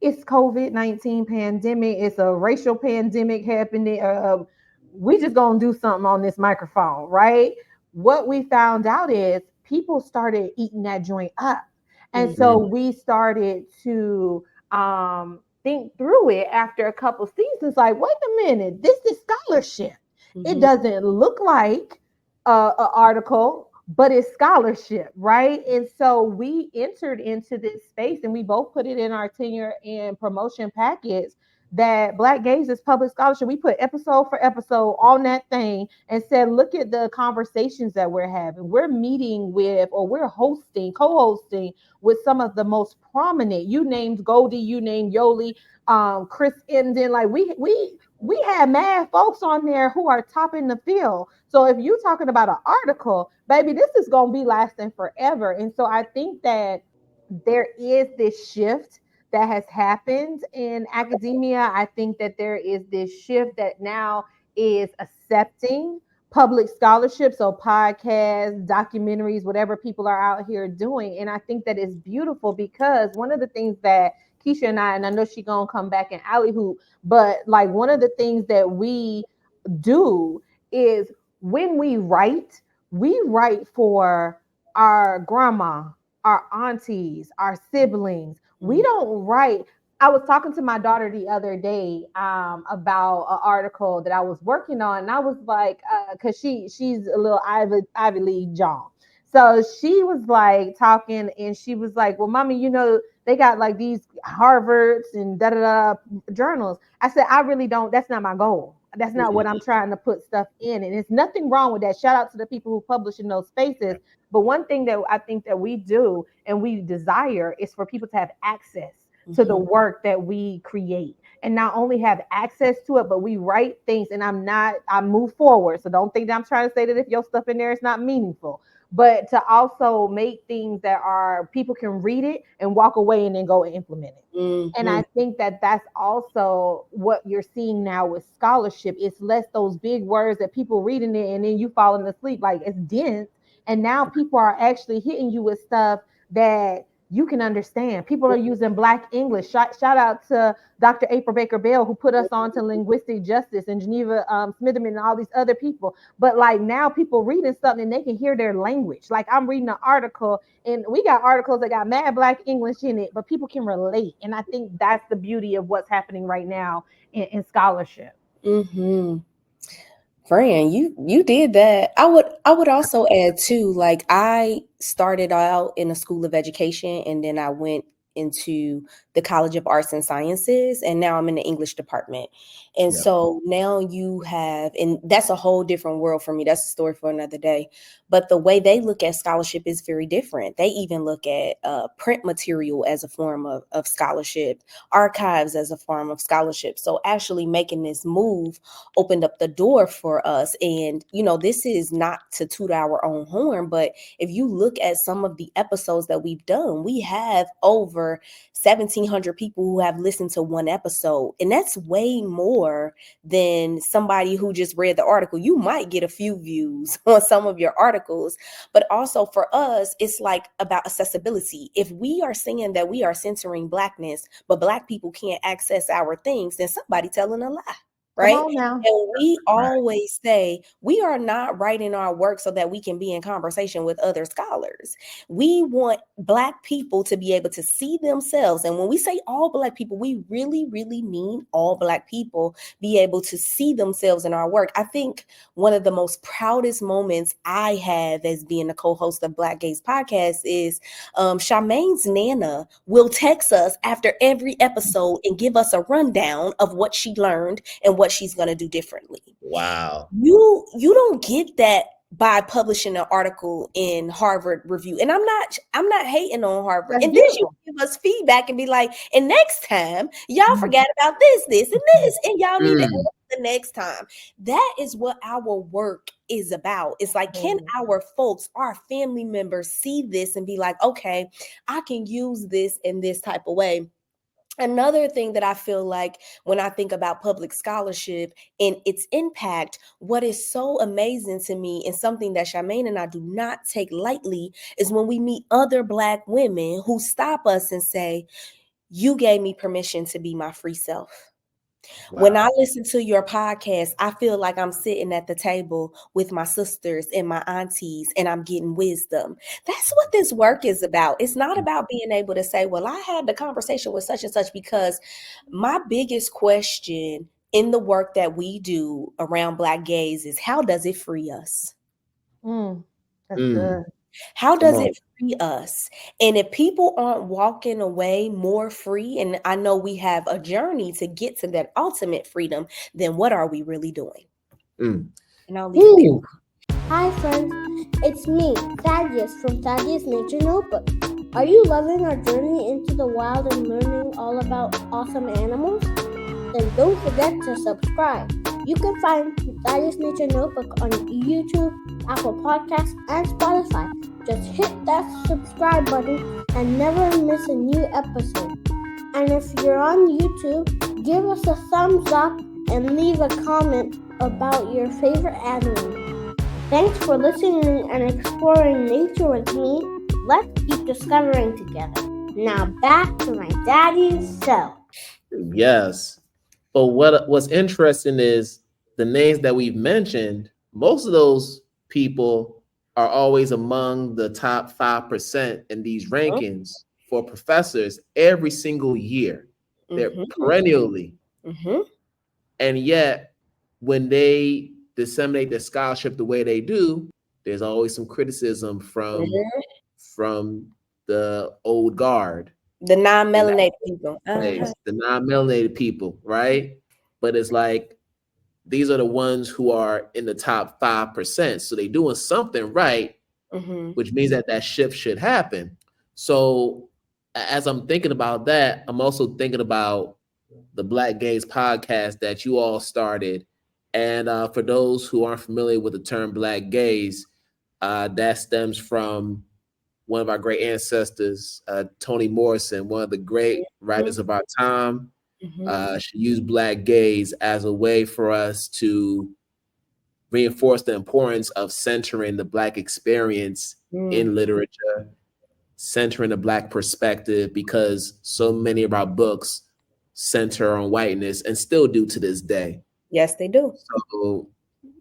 it's COVID-19 pandemic. It's a racial pandemic happening. We just gonna do something on this microphone, right? What we found out is people started eating that joint up. And so we started to think through it after a couple seasons, like, wait a minute, this is scholarship. It doesn't look like an article, but it's scholarship, right? And so we entered into this space and we both put it in our tenure and promotion packets that Black Gays is public scholarship. We put episode for episode on that thing and said, look at the conversations that we're having. We're meeting with, or we're hosting, co-hosting with some of the most prominent. You named Goldie, you named Yoli, Chris Emden. Like we had mad folks on there who are topping the field. So if you're talking about an article, baby, this is gonna be lasting forever. And so I think that there is this shift that has happened in academia. I think that there is this shift that now is accepting public scholarship, so podcasts, documentaries, whatever people are out here doing. And I think that is beautiful because one of the things that Kisha and I know she gonna come back and alley hoop, but like one of the things that we do is when we write for our grandma, our aunties, our siblings. We don't write. I was talking to my daughter the other day about an article that I was working on, and I was like, because she's a little Ivy League John. So she was like talking, and she was like, "Well, mommy, you know they got like these Harvards and da da da journals." I said, "I really don't. That's not my goal. That's not what I'm trying to put stuff in, and there's nothing wrong with that. Shout out to the people who publish in those spaces. But one thing that I think that we do and we desire is for people to have access to the work that we create, and not only have access to it, but we write things. And I move forward. So don't think that I'm trying to say that if your stuff in there is not meaningful, but to also make things that are people can read it and walk away and then go and implement it. And I think that that's also what you're seeing now with scholarship. It's less those big words that people reading it and then you falling asleep. Like it's dense. And now people are actually hitting you with stuff that you can understand. People are using Black English. Shout out to Dr. April Baker Bell, who put us on to linguistic justice, and Geneva Smitherman and all these other people. But like now people reading something and they can hear their language. Like I'm reading an article and we got articles that got mad Black English in it, but people can relate. And I think that's the beauty of what's happening right now in scholarship. Fran, you did that. I would also add too, like I started out in a school of education and then I went into the College of Arts and Sciences, and now I'm in the English department. And so now you have, and that's a whole different world for me. That's a story for another day. But the way they look at scholarship is very different. They even look at print material as a form of scholarship, archives as a form of scholarship. So actually making this move opened up the door for us. And, you know, this is not to toot our own horn, but if you look at some of the episodes that we've done, we have over 1,700 people who have listened to one episode. And that's way more than somebody who just read the article. You might get a few views on some of your articles, but also for us, it's like about accessibility. If we are saying that we are censoring Blackness, but Black people can't access our things, then somebody telling a lie. Right. Come on now. And we always say we are not writing our work so that we can be in conversation with other scholars. We want Black people to be able to see themselves. And when we say all Black people, we really, really mean all Black people be able to see themselves in our work. I think one of the most proudest moments I have as being a co-host of Black Gays podcast is Shamaine's Nana will text us after every episode and give us a rundown of what she learned and what she's going to do differently. Wow. You don't get that by publishing an article in Harvard Review. And I'm not hating on Harvard. That's and beautiful. then she give us feedback and be like, and next time y'all forgot about this, and this, and y'all need to add the next time. That is what our work is about. It's like, can our folks, our family members see this and be like, okay, I can use this in this type of way. Another thing that I feel like when I think about public scholarship and its impact, what is so amazing to me and something that Shamaine and I do not take lightly is when we meet other Black women who stop us and say, you gave me permission to be my free self. Wow. When I listen to your podcast, I feel like I'm sitting at the table with my sisters and my aunties and I'm getting wisdom. That's what this work is about. It's not about being able to say, well, I had the conversation with such and such, because my biggest question in the work that we do around Black gays is, how does it free us? That's good. How Come does on. it free us? And if people aren't walking away more free, and I know we have a journey to get to that ultimate freedom, then what are we really doing? Mm. And I'll leave it there. Ooh. Hi friends, it's me, Thaddeus from Thaddeus Nature Notebook. Are you loving our journey into the wild and learning all about awesome animals? Then don't forget to subscribe. You can find Thaddeus Nature Notebook on YouTube, Apple Podcasts, and Spotify. Just hit that subscribe button and never miss a new episode. And if you're on YouTube, give us a thumbs up and leave a comment about your favorite animal. Thanks for listening and exploring nature with me. Let's keep discovering together. Now back to my daddy's show. Yes. But what's interesting is the names that we've mentioned, most of those people are always among the top 5% in these rankings for professors every single year. They're perennially. And yet, when they disseminate their scholarship the way they do, there's always some criticism from the old guard. The non-melanated people. The non-melanated people, right? But it's like these are the ones who are in the top 5%. So they're doing something right, which means that shift should happen. So as I'm thinking about that, I'm also thinking about the Black Gaze podcast that you all started. And for those who aren't familiar with the term Black Gaze, that stems from one of our great ancestors, Toni Morrison, one of the great writers of our time. She used Black Gaze as a way for us to reinforce the importance of centering the Black experience in literature, centering the Black perspective, because so many of our books center on whiteness and still do to this day. Yes, they do. So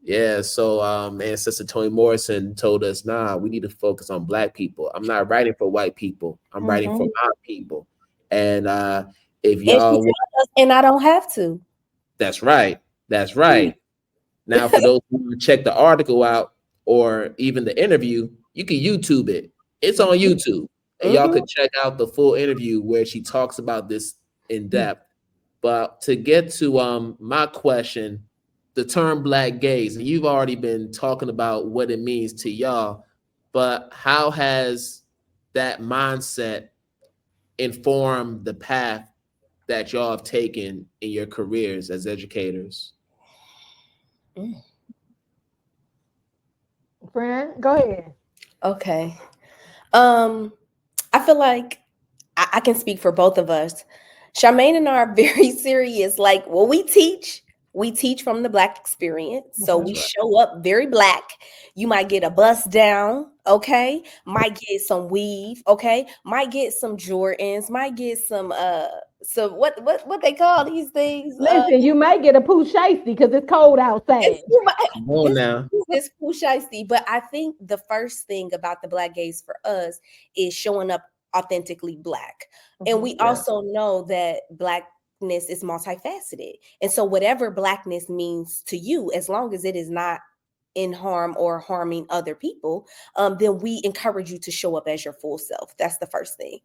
yeah, so Ancestor Toni Morrison told us, nah, we need to focus on Black people. I'm not writing for white people. I'm writing for my people. And if y'all and I don't have to. That's right. That's right. Now, for those who want to check the article out or even the interview, you can YouTube it. It's on YouTube. And y'all could check out the full interview where she talks about this in depth. But to get to my question, the term Black Gaze, and you've already been talking about what it means to y'all, but how has that mindset informed the path that y'all have taken in your careers as educators? Friend, go ahead. Okay. I feel like I can speak for both of us. Shamaine and I are very serious. Like, what we teach from the Black experience. So we show up very Black. You might get a bust down, okay? Might get some weave, okay? Might get some Jordans, might get some what they call these things? Listen, you might get a poo shiesty because it's cold outside. Come on now. It's poo shiesty. But I think the first thing about the Black Gaze for us is showing up authentically Black. And we also know that Blackness is multifaceted. And so whatever Blackness means to you, as long as it is not in harm or harming other people, then we encourage you to show up as your full self. That's the first thing.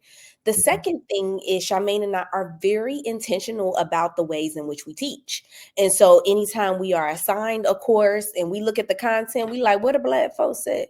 The second thing is Shamaine and I are very intentional about the ways in which we teach. And so anytime we are assigned a course and we look at the content, we like, what a Black folks said?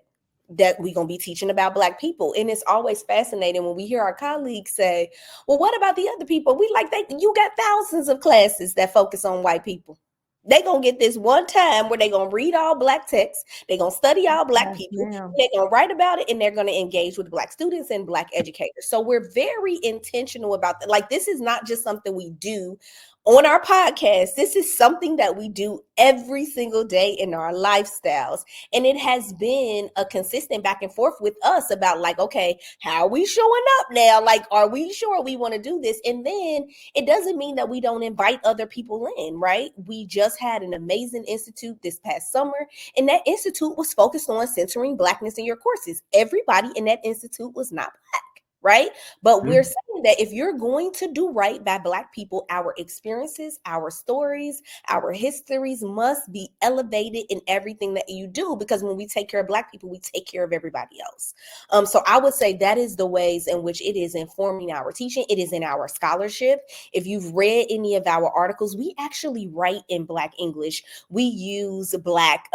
That we're going to be teaching about Black people. And it's always fascinating when we hear our colleagues say, well, what about the other people? We like, you got thousands of classes that focus on white people. They going to get this one time where they going to read all Black texts. They're going to study all Black people. They're going to write about it, and they're going to engage with Black students and Black educators. So we're very intentional about that. Like, this is not just something we do on our podcast. This is something that we do every single day in our lifestyles. And it has been a consistent back and forth with us about like, okay, how are we showing up now? Like, are we sure we want to do this? And then it doesn't mean that we don't invite other people in, right? We just had an amazing institute this past summer, and that institute was focused on centering Blackness in your courses. Everybody in that institute was not Black. Right. But we're saying that if you're going to do right by Black people, our experiences, our stories, our histories must be elevated in everything that you do, because when we take care of Black people, we take care of everybody else. So I would say that is the ways in which it is informing our teaching. It is in our scholarship. If you've read any of our articles, we actually write in Black English. We use Black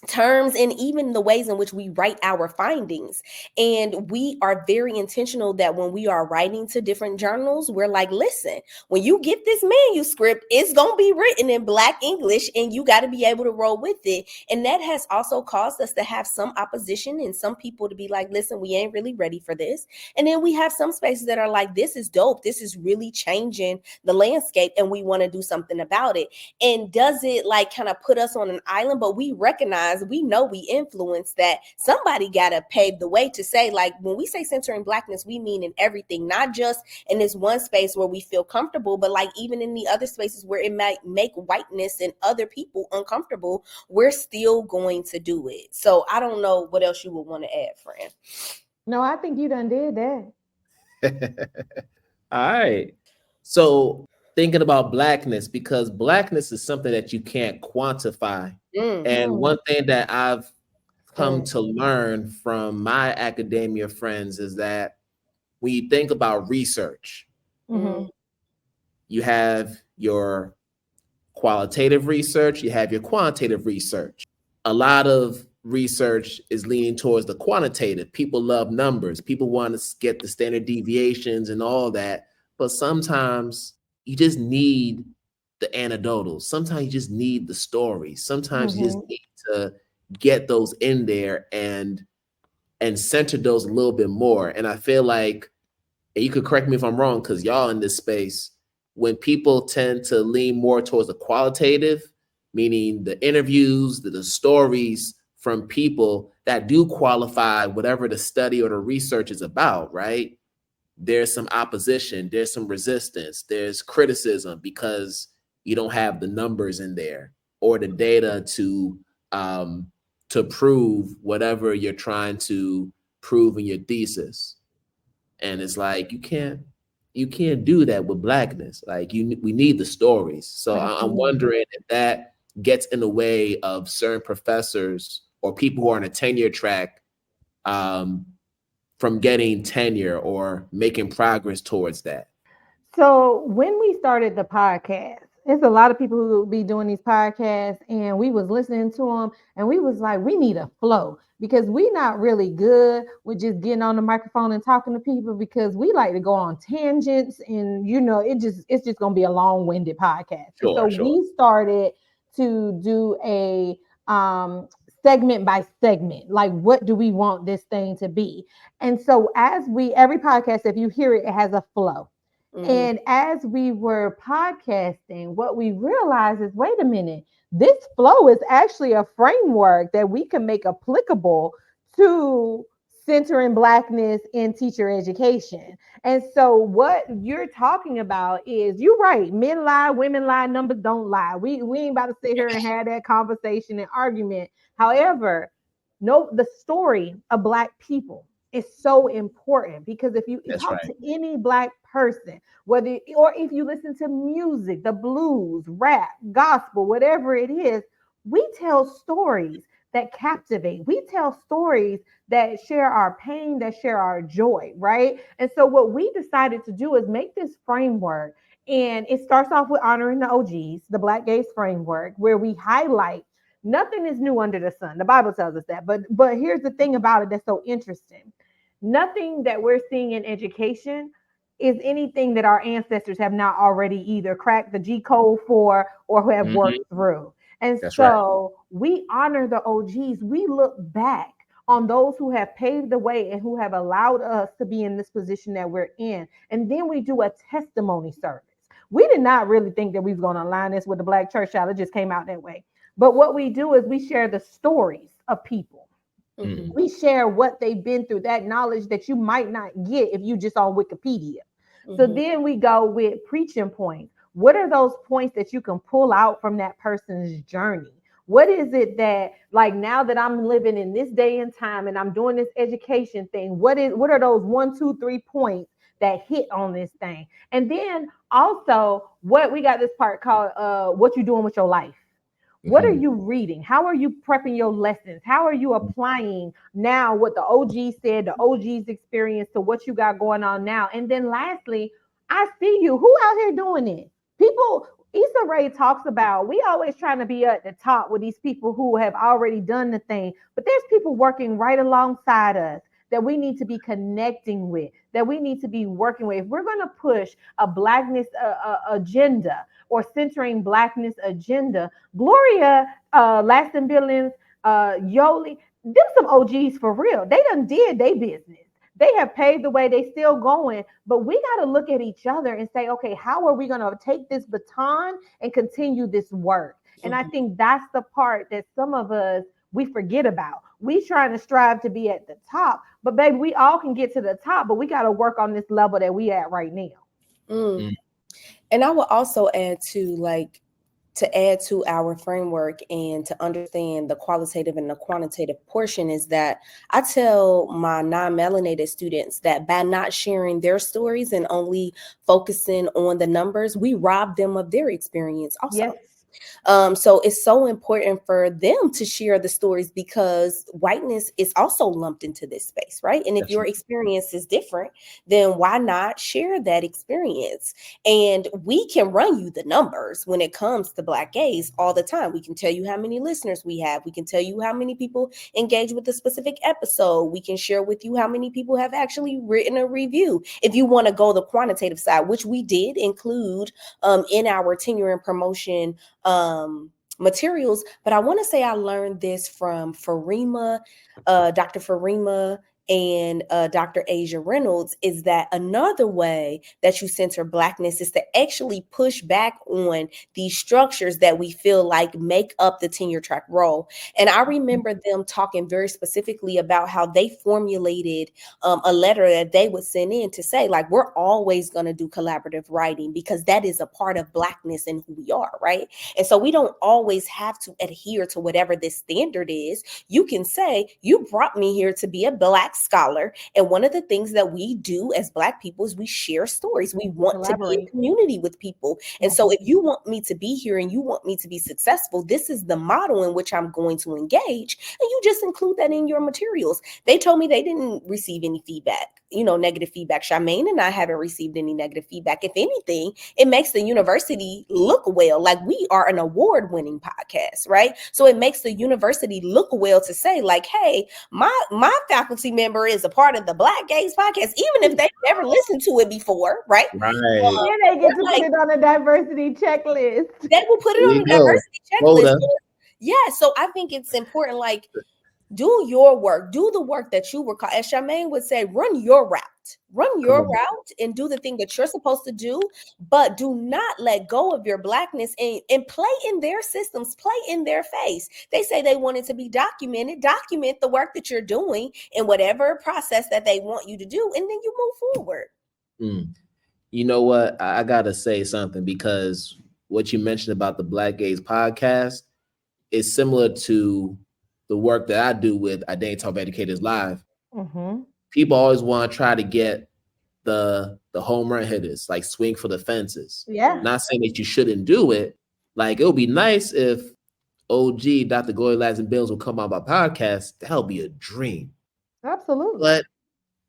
terms, and even the ways in which we write our findings. And we are very intentional that when we are writing to different journals, we're like, listen, when you get this manuscript, it's going to be written in Black English and you got to be able to roll with it. And that has also caused us to have some opposition and some people to be like, listen, we ain't really ready for this. And then we have some spaces that are like, this is dope. This is really changing the landscape and we want to do something about it. And does it like kind of put us on an island? But we recognize, we know we influence that. Somebody got to pave the way to say, like, when we say centering Blackness, we mean in everything, not just in this one space where we feel comfortable, but like even in the other spaces where it might make whiteness and other people uncomfortable, we're still going to do it. So I don't know what else you would want to add, friend. No, I think you done did that. All right. So thinking about Blackness, because Blackness is something that you can't quantify. And one thing that I've come to learn from my academia friends is that when you think about research, you have your qualitative research, you have your quantitative research. A lot of research is leaning towards the quantitative. People love numbers. People want to get the standard deviations and all that. But sometimes you just need the anecdotals. Sometimes you just need the stories. Sometimes you just need to get those in there and center those a little bit more. And I feel like, and you could correct me if I'm wrong, because y'all in this space, when people tend to lean more towards the qualitative, meaning the interviews, the stories from people that do qualify whatever the study or the research is about, right? There's some opposition, there's some resistance, there's criticism because you don't have the numbers in there or the data to prove whatever you're trying to prove in your thesis. And it's like you can't do that with Blackness. Like we need the stories. So I'm wondering if that gets in the way of certain professors or people who are on a tenure track from getting tenure or making progress towards that. So when we started the podcast, there's a lot of people who will be doing these podcasts, and we was listening to them, and we was like, we need a flow because we not really good with just getting on the microphone and talking to people because we like to go on tangents, and it's just gonna be a long-winded podcast. Sure. We started to do a segment by segment, like what do we want this thing to be? And so every podcast, if you hear it, it has a flow. And as we were podcasting, what we realized is, wait a minute, this flow is actually a framework that we can make applicable to centering Blackness in teacher education. And so what you're talking about is, you're right, men lie, women lie, numbers don't lie. We ain't about to sit here and have that conversation and argument. However, the story of Black people is so important, because if you talk to any Black person, or if you listen to music, the blues, rap, gospel, whatever it is, we tell stories that captivate. We tell stories that share our pain, that share our joy, right? And so what we decided to do is make this framework, and it starts off with honoring the OGs, the Black Gaze framework, where we highlight nothing is new under the sun. The Bible tells us that. But here's the thing about it that's so interesting. Nothing that we're seeing in education is anything that our ancestors have not already either cracked the G code for or who have worked through. And we honor the OGs. We look back on those who have paved the way and who have allowed us to be in this position that we're in. And then we do a testimony service. We did not really think that we was going to align this with the Black church, child. It just came out that way. But what we do is we share the stories of people. We share what they've been through, that knowledge that you might not get if you just on Wikipedia. So then we go with preaching points. What are those points that you can pull out from that person's journey? What is it that, like, now that I'm living in this day and time and I'm doing this education thing, what are those 1, 2, 3 points that hit on this thing. And then also what we got this part called what you doing with your life. What are you reading? How are you prepping your lessons? How are you applying now what the OG said, the OG's experience to what you got going on now? And then lastly, I see you. Who out here doing it? People, Issa Rae talks about, we always trying to be at the top with these people who have already done the thing, but there's people working right alongside us that we need to be connecting with, that we need to be working with. If we're going to push a blackness agenda or centering blackness agenda, Gloria, Lasting Billings, Yoli, them some OGs for real. They done did their business. They have paved the way. They still going, but we got to look at each other and say, okay, how are we going to take this baton and continue this work? And I think that's the part that some of us, we forget about. We trying to strive to be at the top, but baby, we all can get to the top, but we got to work on this level that we at right now. And I will also add to add to our framework and to understand the qualitative and the quantitative portion is that I tell my non-melanated students that by not sharing their stories and only focusing on the numbers, we rob them of their experience also. Yes. So it's so important for them to share the stories because whiteness is also lumped into this space, right? And if your experience is different, then why not share that experience? And we can run you the numbers when it comes to Black gays all the time. We can tell you how many listeners we have. We can tell you how many people engage with a specific episode. We can share with you how many people have actually written a review. If you want to go the quantitative side, which we did include in our tenure and promotion materials, but I want to say I learned this from Farima, Dr. Farima and Dr. Asia Reynolds, is that another way that you center Blackness is to actually push back on these structures that we feel like make up the tenure track role. And I remember them talking very specifically about how they formulated a letter that they would send in to say, like, we're always going to do collaborative writing because that is a part of Blackness and who we are, right? And so we don't always have to adhere to whatever this standard is. You can say, you brought me here to be a Black scholar. And one of the things that we do as Black people is we share stories. We want to be in community with people. And so if you want me to be here and you want me to be successful, this is the model in which I'm going to engage. And you just include that in your materials. They told me they didn't receive any feedback, negative feedback. Shamaine and I haven't received any negative feedback. If anything, it makes the university look well. Like, we are an award-winning podcast, right? So it makes the university look well to say, like, hey, my faculty member is a part of the Black Gays podcast, even if they've never listened to it before, right? Then they get to put it on a diversity checklist. They will put it on a diversity checklist. Yeah, so I think it's important, like, do your work, do the work that you were called. As Shamaine would say, run your route and do the thing that you're supposed to do, but do not let go of your Blackness and play in their systems, play in their face. They say they want it to be documented. Document the work that you're doing in whatever process that they want you to do, and then you move forward. You know what? I gotta say something, because what you mentioned about the Black Gays podcast is similar to the work that I do with IDTALK4ED Educators Live. People always want to try to get the home run hitters, like swing for the fences. Yeah. Not saying that you shouldn't do it. Like, it would be nice if OG Dr. Gloria Lasting Bills will come on my podcast. That'll be a dream. Absolutely. But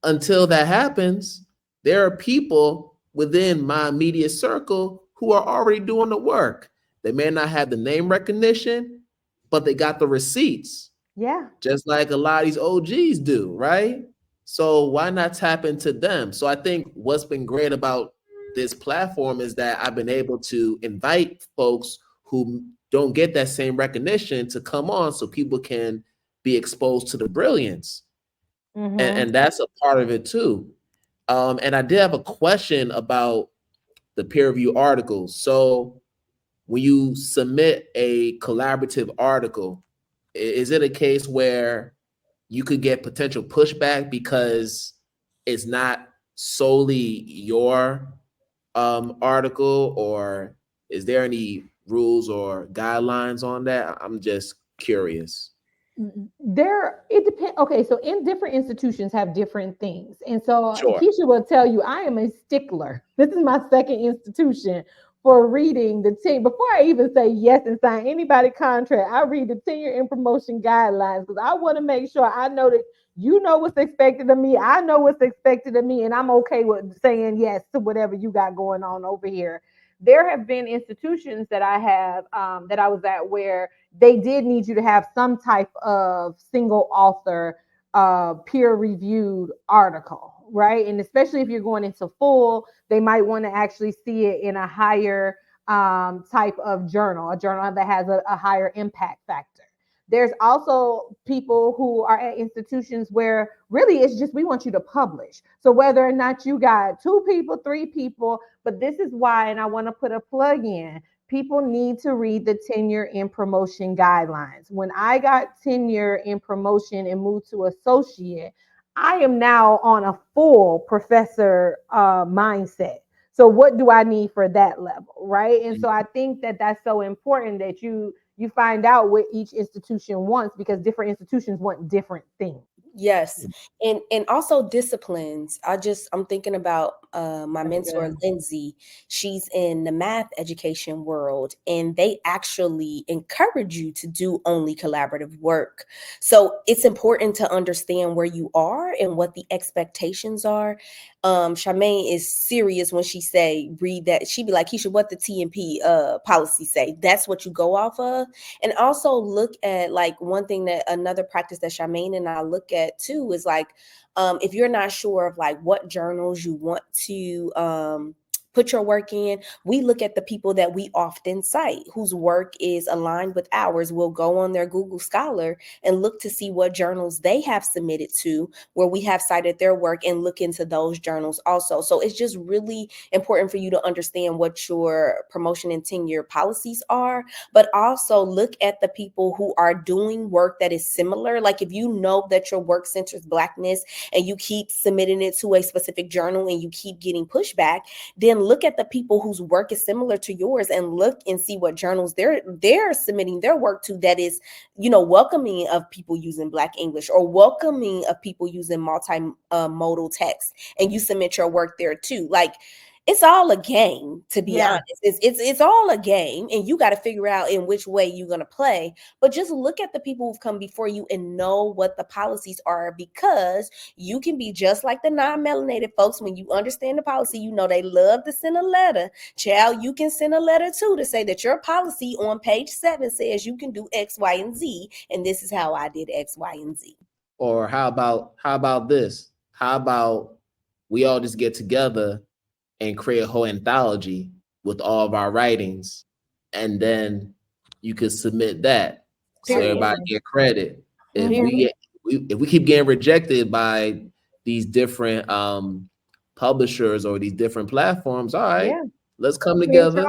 until that happens, there are people within my immediate circle who are already doing the work. They may not have the name recognition, but they got the receipts. Yeah. Just like a lot of these OGs do, right? So why not tap into them? So I think what's been great about this platform is that I've been able to invite folks who don't get that same recognition to come on so people can be exposed to the brilliance. And that's a part of it too. And I did have a question about the peer review articles. So when you submit a collaborative article, is it a case where you could get potential pushback because it's not solely your article, or is there any rules or guidelines on that? I'm just curious. it depends. Okay, so in different institutions have different things, and so Sure. Kisha will tell you I am a stickler. This is my second institution for reading the 10. Before I even say yes and sign anybody contract, I read the tenure and promotion guidelines because I want to make sure I know that you know what's expected of me. I know what's expected of me, and I'm okay with saying yes to whatever you got going on over here. There have been institutions that I have that I was at where they did need you to have some type of single author peer reviewed article, right? And especially if you're going into full, they might want to actually see it in a higher type of journal, a journal that has a higher impact factor. There's also people who are at institutions where really it's just we want you to publish. So whether or not you got 2 people, 3 people, but this is why, and I want to put a plug in, people need to read the tenure and promotion guidelines. When I got tenure and promotion and moved to associate, I am now on a full professor mindset. So what do I need for that level, right? And so I think that that's so important that you find out what each institution wants because different institutions want different things. Yes. And also disciplines. I'm thinking about my mentor, Lindsay. She's in the math education world, and they actually encourage you to do only collaborative work. So it's important to understand where you are and what the expectations are. Shamaine is serious when she say read that. She be like, Kisha, what the TMP policy say? That's what you go off of. And also look at like one thing that another practice that Shamaine and I look at too is like if you're not sure of like what journals you want to put your work in, we look at the people that we often cite whose work is aligned with ours. We'll go on their Google Scholar and look to see what journals they have submitted to where we have cited their work and look into those journals also. So it's just really important for you to understand what your promotion and tenure policies are, but also look at the people who are doing work that is similar. Like if you know that your work centers Blackness and you keep submitting it to a specific journal and you keep getting pushback, then look at the people whose work is similar to yours and look and see what journals they're submitting their work to that is, welcoming of people using Black English or welcoming of people using multimodal text, and you submit your work there too. Like it's all a game, to be honest. It's all a game, and you got to figure out in which way you're going to play. But just look at the people who've come before you and know what the policies are, because you can be just like the non-melanated folks. When you understand the policy, they love to send a letter. Child, you can send a letter too to say that your policy on page 7 says you can do X, Y, and Z, and this is how I did X, Y, and Z. Or how about this? How about we all just get together and create a whole anthology with all of our writings, and then you could submit that so everybody get credit. If we keep getting rejected by these different publishers or these different platforms, all right, let's come together.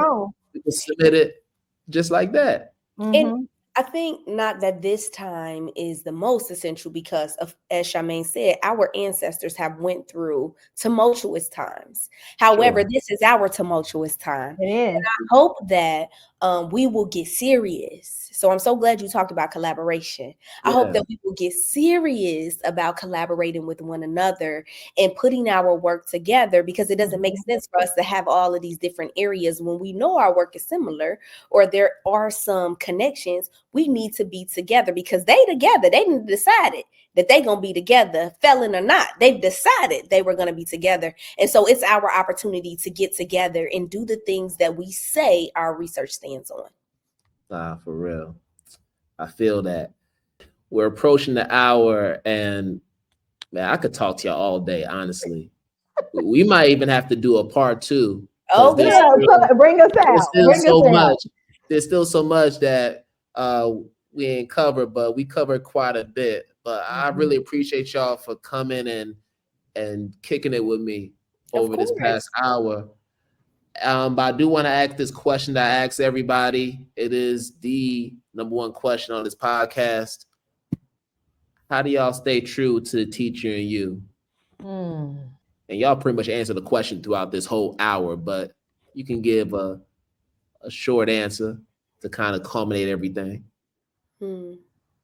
We can submit it just like that. And I think not that this time is the most essential because of, as Shamaine said, our ancestors have went through tumultuous times. However, this is our tumultuous time. And I hope that we will get serious. So I'm so glad you talked about collaboration. I hope that we will get serious about collaborating with one another and putting our work together, because it doesn't make sense for us to have all of these different areas when we know our work is similar or there are some connections. We need to be together because they together. They decided that they're going to be together, felon or not. They've decided they were going to be together. And so it's our opportunity to get together and do the things that we say our research stands on. For real. I feel that. We're approaching the hour, and man, I could talk to y'all all day, honestly. We might even have to do a part 2. Oh, bring us out. There's still so much that we ain't covered, but we covered quite a bit. But I really appreciate y'all for coming and kicking it with me over this past hour. But I do want to ask this question that I ask everybody. It is the number one question on this podcast. How do y'all stay true to the teacher in you? And y'all pretty much answer the question throughout this whole hour, but you can give a short answer to kind of culminate everything.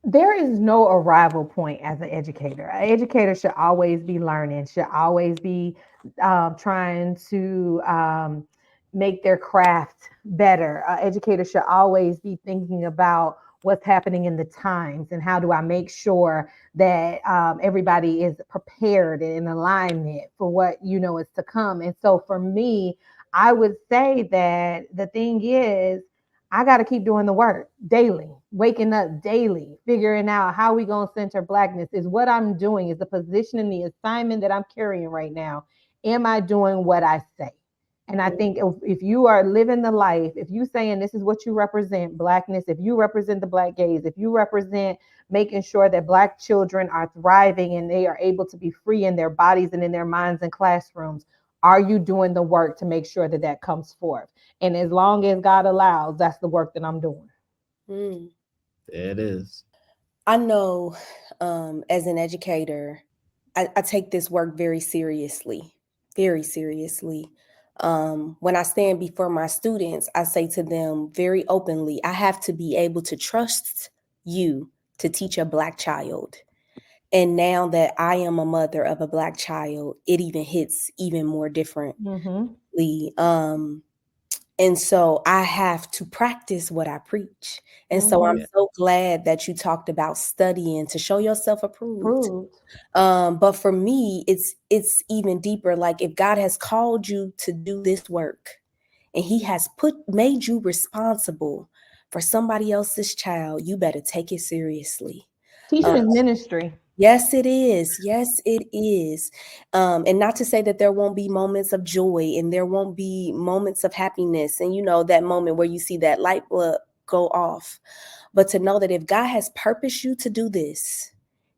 There is no arrival point as an educator. An educator should always be learning, should always be trying to make their craft better. An educator should always be thinking about what's happening in the times and how do I make sure that everybody is prepared and in alignment for what is to come. And so for me, I would say that the thing is, I got to keep doing the work daily, waking up daily, figuring out how we going to center Blackness. Is what I'm doing, is the position and the assignment that I'm carrying right now. Am I doing what I say? And I think if you are living the life, if you saying this is what you represent, Blackness, if you represent the Black gays, if you represent making sure that Black children are thriving and they are able to be free in their bodies and in their minds and classrooms, are you doing the work to make sure that that comes forth? And as long as God allows, that's the work that I'm doing. There it is. I know as an educator, I take this work very seriously, very seriously. When I stand before my students, I say to them very openly, I have to be able to trust you to teach a Black child. And now that I am a mother of a Black child, it even hits even more differently. And so I have to practice what I preach. And so I'm so glad that you talked about studying to show yourself approved. But for me, it's even deeper. Like if God has called you to do this work and he has made you responsible for somebody else's child, you better take it seriously. Teaching is ministry. Yes, it is. Yes, it is. And not to say that there won't be moments of joy and there won't be moments of happiness. And, that moment where you see that light bulb go off. But to know that if God has purposed you to do this,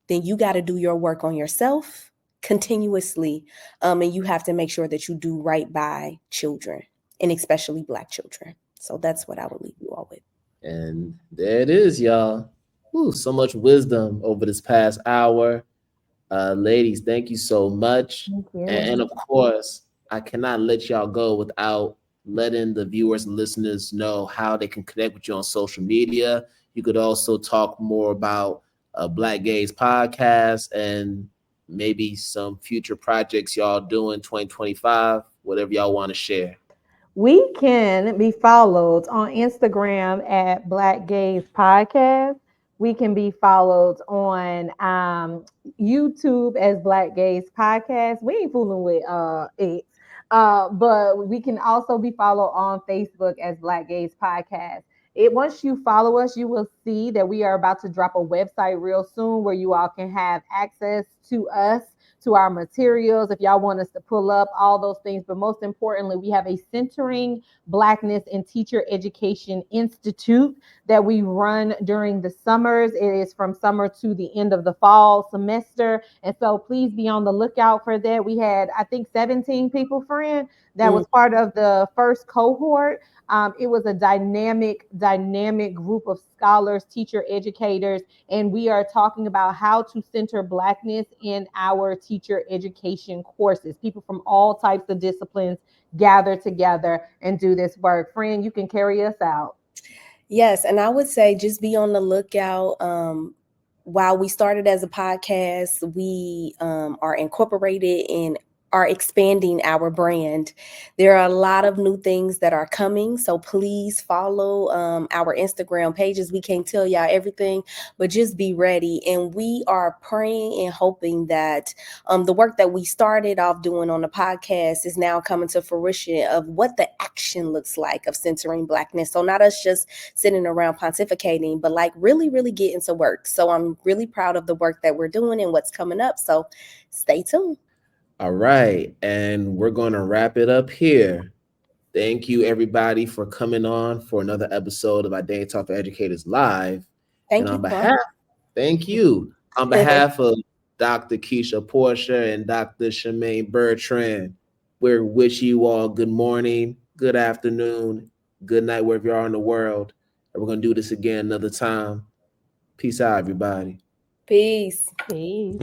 then you got to do your work on yourself continuously. And you have to make sure that you do right by children and especially Black children. So that's what I would leave you all with. And there it is, y'all. Ooh, so much wisdom over this past hour. Ladies, thank you so much. And of course, I cannot let y'all go without letting the viewers and listeners know how they can connect with you on social media. You could also talk more about Black Gays podcast and maybe some future projects y'all do in 2025, whatever y'all want to share. We can be followed on Instagram at Black Gays Podcast. We can be followed on YouTube as Black Gays Podcast. We ain't fooling with it. But we can also be followed on Facebook as Black Gays Podcast. Once you follow us, you will see that we are about to drop a website real soon where you all can have access to us, to our materials, if y'all want us to pull up all those things. But most importantly, we have a Centering Blackness in Teacher Education Institute that we run during the summers. It is from summer to the end of the fall semester. And so please be on the lookout for that. We had, I think, 17 people, friend, that was part of the first cohort. It was a dynamic group of scholars, teacher educators, and we are talking about how to center Blackness in our teacher education courses. People from all types of disciplines gather together and do this work. Friend, you can carry us out. Yes, and I would say just be on the lookout. While we started as a podcast, we are incorporated in are expanding our brand. There are a lot of new things that are coming. So please follow our Instagram pages. We can't tell y'all everything, but just be ready. And we are praying and hoping that the work that we started off doing on the podcast is now coming to fruition of what the action looks like of centering Blackness. So not us just sitting around pontificating, but like really, really getting to work. So I'm really proud of the work that we're doing and what's coming up. So stay tuned. All right. And we're going to wrap it up here. Thank you, everybody, for coming on for another episode of Identity Talk for Educators Live. Thank you. On behalf of Dr. Kisha Porcher and Dr. Shamaine Bertrand, we wish you all good morning, good afternoon, good night, wherever you are in the world. And we're going to do this again another time. Peace out, everybody. Peace. Peace.